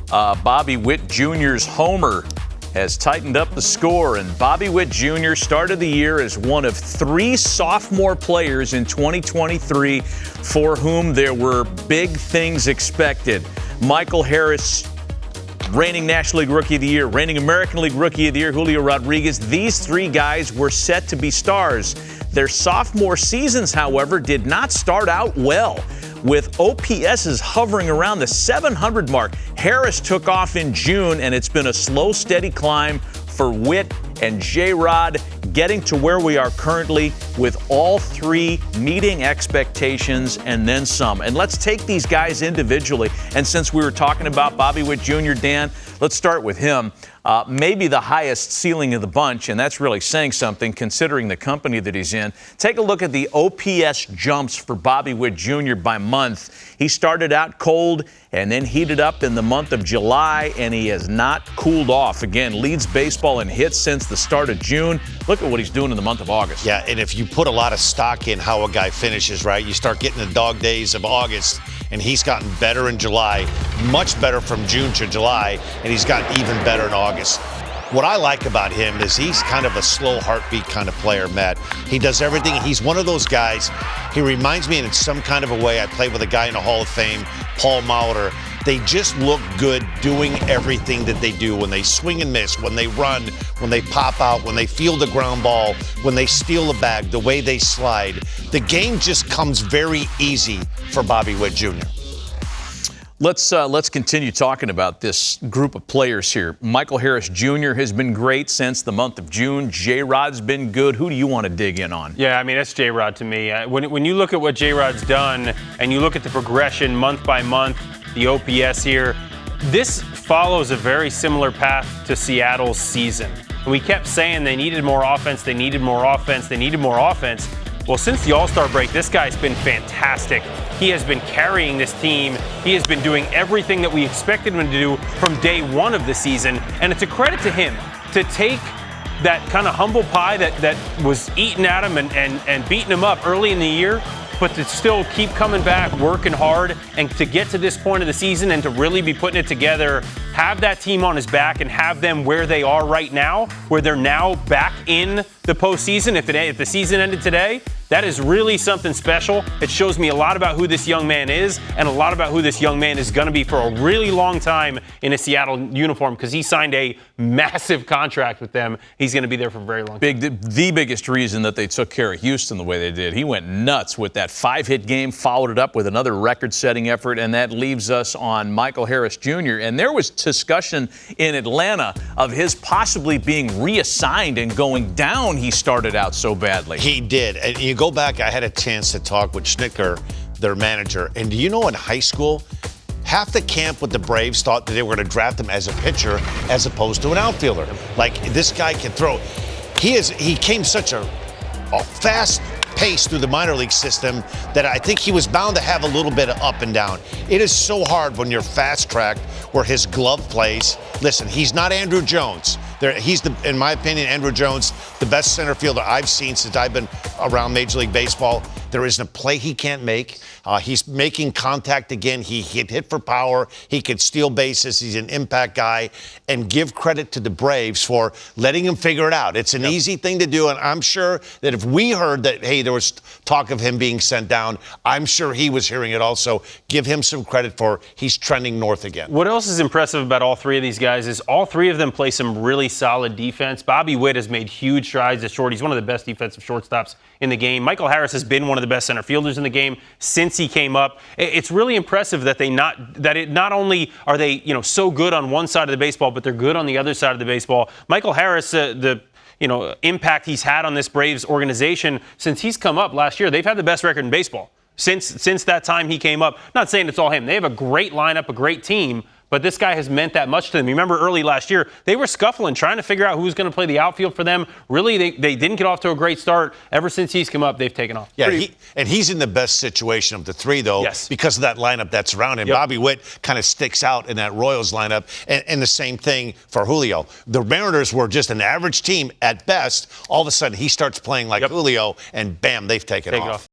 Bobby Witt Jr.'s homer has tightened up the score, and Bobby Witt Jr. started the year as one of 3 sophomore players in 2023 for whom there were big things expected. Michael Harris, reigning National League Rookie of the Year, reigning American League Rookie of the Year, Julio Rodríguez. These 3 guys were set to be stars. Their sophomore seasons, however, did not start out well, with OPSs hovering around the 700 mark. Harris took off in June, and it's been a slow, steady climb for Witt and J-Rod, getting to where we are currently with all 3 meeting expectations and then some. And let's take these guys individually. And since we were talking about Bobby Witt Jr., Dan, let's start with him. Maybe the highest ceiling of the bunch, and that's really saying something considering the company that he's in. Take a look at the OPS jumps for Bobby Witt Jr. by month. He started out cold and then heated up in the month of July, and he has not cooled off. Again, leads baseball in hits since the start of June. Look at what he's doing in the month of August. Yeah, and if you put a lot of stock in how a guy finishes, right, you start getting the dog days of August, and he's gotten better in July, much better from June to July, and he's gotten even better in August. What I like about him is he's kind of a slow heartbeat kind of player, Matt. He does everything. He's one of those guys. He reminds me in some kind of a way. I played with a guy in the Hall of Fame, Paul Molitor. They just look good doing everything that they do. When they swing and miss, when they run, when they pop out, when they field a ground ball, when they steal a bag, the way they slide. The game just comes very easy for Bobby Witt Jr. Let's continue talking about this group of players here. Michael Harris Jr. has been great since the month of June. J-Rod's been good. Who do you want to dig in on? Yeah, I mean, that's J-Rod to me. When you look at what J-Rod's done and you look at the progression month by month, the OPS here, this follows a very similar path to Seattle's season. And we kept saying they needed more offense, they needed more offense, they needed more offense. Well, since the All-Star break, this guy's been fantastic. He has been carrying this team. He has been doing everything that we expected him to do from day one of the season. And it's a credit to him to take that kind of humble pie that was eating at him and beating him up early in the year, but to still keep coming back, working hard, and to get to this point of the season and to really be putting it together, have that team on his back and have them where they are right now, where they're now back in the postseason. If the season ended today, that is really something special. It shows me a lot about who this young man is and a lot about who this young man is going to be for a really long time in a Seattle uniform, because he signed a massive contract with them. He's going to be there for a very long time. The biggest reason that they took care of Houston the way they did, he went nuts with that 5-hit game, followed it up with another record-setting effort, and that leaves us on Michael Harris Jr. And there was discussion in Atlanta of his possibly being reassigned and going down. He started out so badly. He did. And you go back, I had a chance to talk with Schnicker, their manager. And do you know in high school, half the camp with the Braves thought that they were going to draft him as a pitcher as opposed to an outfielder. Like, this guy can throw. He came such a fast pace through the minor league system that I think he was bound to have a little bit of up and down. It is so hard when you're fast-tracked where his glove plays. Listen, he's not Andrew Jones. He's, in my opinion, Andrew Jones, the best center fielder I've seen since I've been around Major League Baseball. There isn't a play he can't make. He's making contact again. He hit for power. He could steal bases. He's an impact guy. And give credit to the Braves for letting him figure it out. It's an easy thing to do, and I'm sure that if we heard that, hey, there was talk of him being sent down, I'm sure he was hearing it also. Give him some credit for he's trending north again. What else is impressive about all 3 of these guys is all 3 of them play some really solid defense. Bobby Witt has made huge strides at short. He's one of the best defensive shortstops in the game. Michael Harris has been one of the best center fielders in the game since he came up. It's really impressive that not only are they so good on one side of the baseball, but they're good on the other side of the baseball. Michael Harris, the impact he's had on this Braves organization since he's come up last year, they've had the best record in baseball since that time he came up. Not saying it's all him. They have a great lineup, a great team, but this guy has meant that much to them. You remember early last year, they were scuffling, trying to figure out who was going to play the outfield for them. Really, they didn't get off to a great start. Ever since he's come up, they've taken off. Yeah, he's in the best situation of the 3, though, because of that lineup that's around him. Yep. Bobby Witt kind of sticks out in that Royals lineup, and the same thing for Julio. The Mariners were just an average team at best. All of a sudden, he starts playing like Julio, and bam, they've taken off.